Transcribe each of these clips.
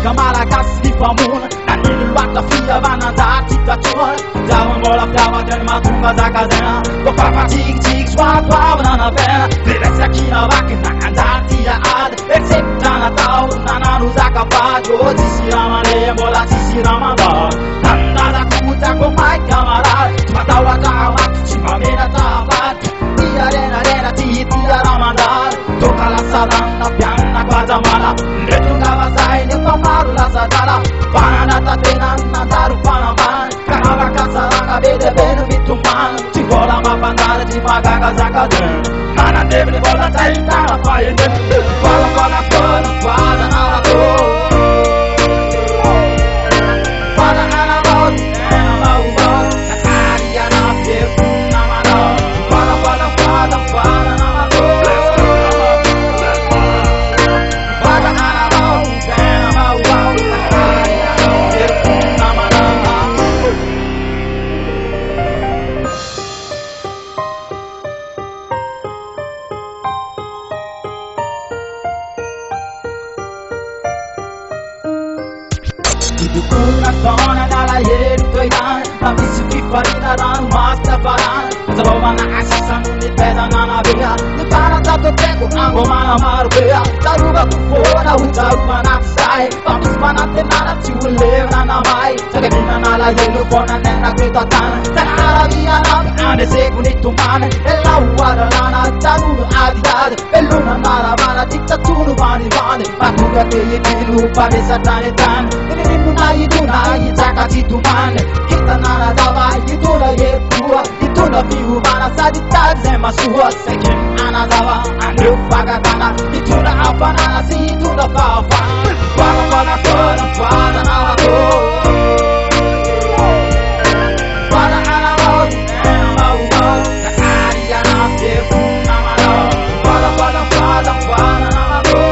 música malagasy ny mpamona na ny loatra fihavanandaty tatroana zaho mbola fiavatra mahatonga zakazana kofa fatsikitsiky soatoavana na pena le resakina vaky na andaty ady excepta natao nanano zakafady o tsisy ramane mbola tsisy ramandady nandazakotako mai kamarady tsy matahotra amaky tsy mamenatra avady tiarenarena ty tia ramandady toka lasaranna pianna kwazamala ndretonga vasai nefa maro lasadala banana tena nandaro fanambana karavakasaranga bedebeno mitumana tsy vola mapandara tsy magagazakadena manandeviny vola taitana faendena falafanakona fadanarato Kuna tona nala yeru toidan na misi fifarina ranu masta farana Zaromana asisanu ni peda nana beha Ni pana tato teko ango mana maru beha Taruga kufona utaruga naksai Pamis panate nana tiulev nana mai Sagamina nala yeru fona nena kreta tana Tanara via nami ande seku ni tumane Ella uada lana tanunu adidade Belluna nala vana diktatunu vani vani Matuga te yetilu pane satane tane Nina iduna itaka titumane Kita nana dava iduna yekua Iduna viuvana saditaze masua Sekim anadava andeu pagatana Iduna apanana si iduna fafana Fana fana kona fana nalato Fana analo ena mau Sakari anafye funamano Fana fana fana fana nalato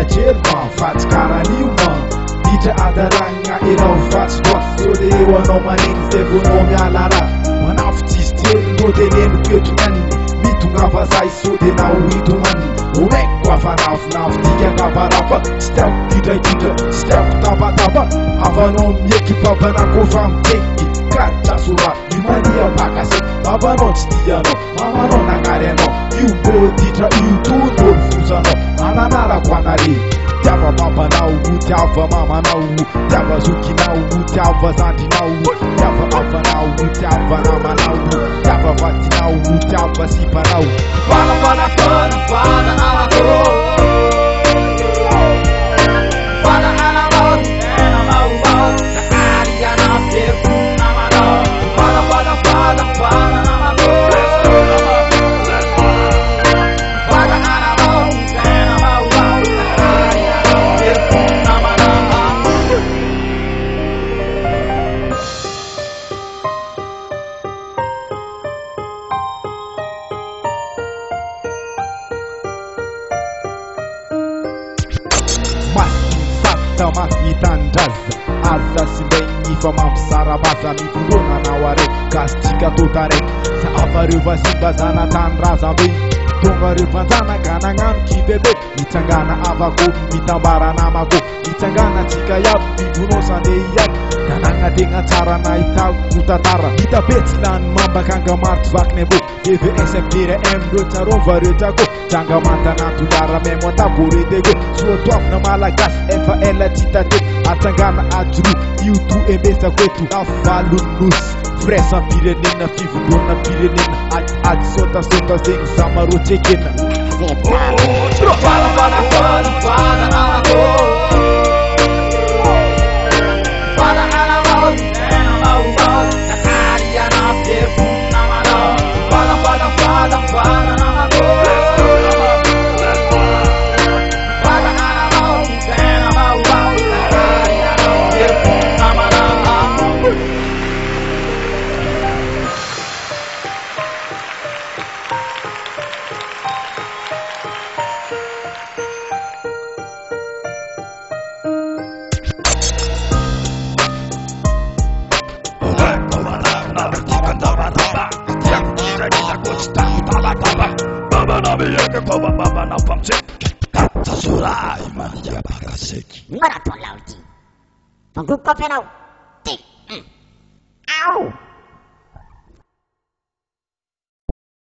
Jerman fatsy karani man ditra adaragna irao fatsy loatsy so le eo anao maneny zay vonao miala raha manafy tsisy telo no de leno ketronaniny mitongava zay so de nao hitomany omaiko afanafinafy tika angavarafa tsy tiako didraiditra tsy tiako tapatapa afanao mieky papanako fa miteky katrasora imania pakase babanao tsy tianao mamanao nagnary anao io mbô ditra io tondolo fosanao ananarako anare tiava babanao tiava mamanao tiava zokinao tiava zandrinao tiava avanao tiava namanao tiava vatinao tiava sipanao fanafanafana fananarato fana anamao ena maumao sakari anafye funamanao fanafanafana fananarato Itandraza aza sy mbegny fa mampisarabaza mivondrona nao araiky kasitsika tota raiky sa afareo vasimbazana tany razambe tonga reo fanjanaka nagnano kibebe mitsangana avako mitambara namako mitsangana tsika iaby mivonao sandeha iaby nanagna tegna tsara nahitako kotatara hitapetsy lany mambakanga marty vakiny abo EVSFDRM reo tsarova reo tsako janga mantanatodara memo ataboredego soatoavina malagasy efa ela tsitate atsangana ajoro io to embesako eto avalonnosy fraisampirenena fivondrona pirenena ady sotasota zegny zamarô tsekena Tala baba na miyeke kwa baba na pamche Tasurai manja bakaseki Marathon lauti. Panggup kopi nau. Tik. Au.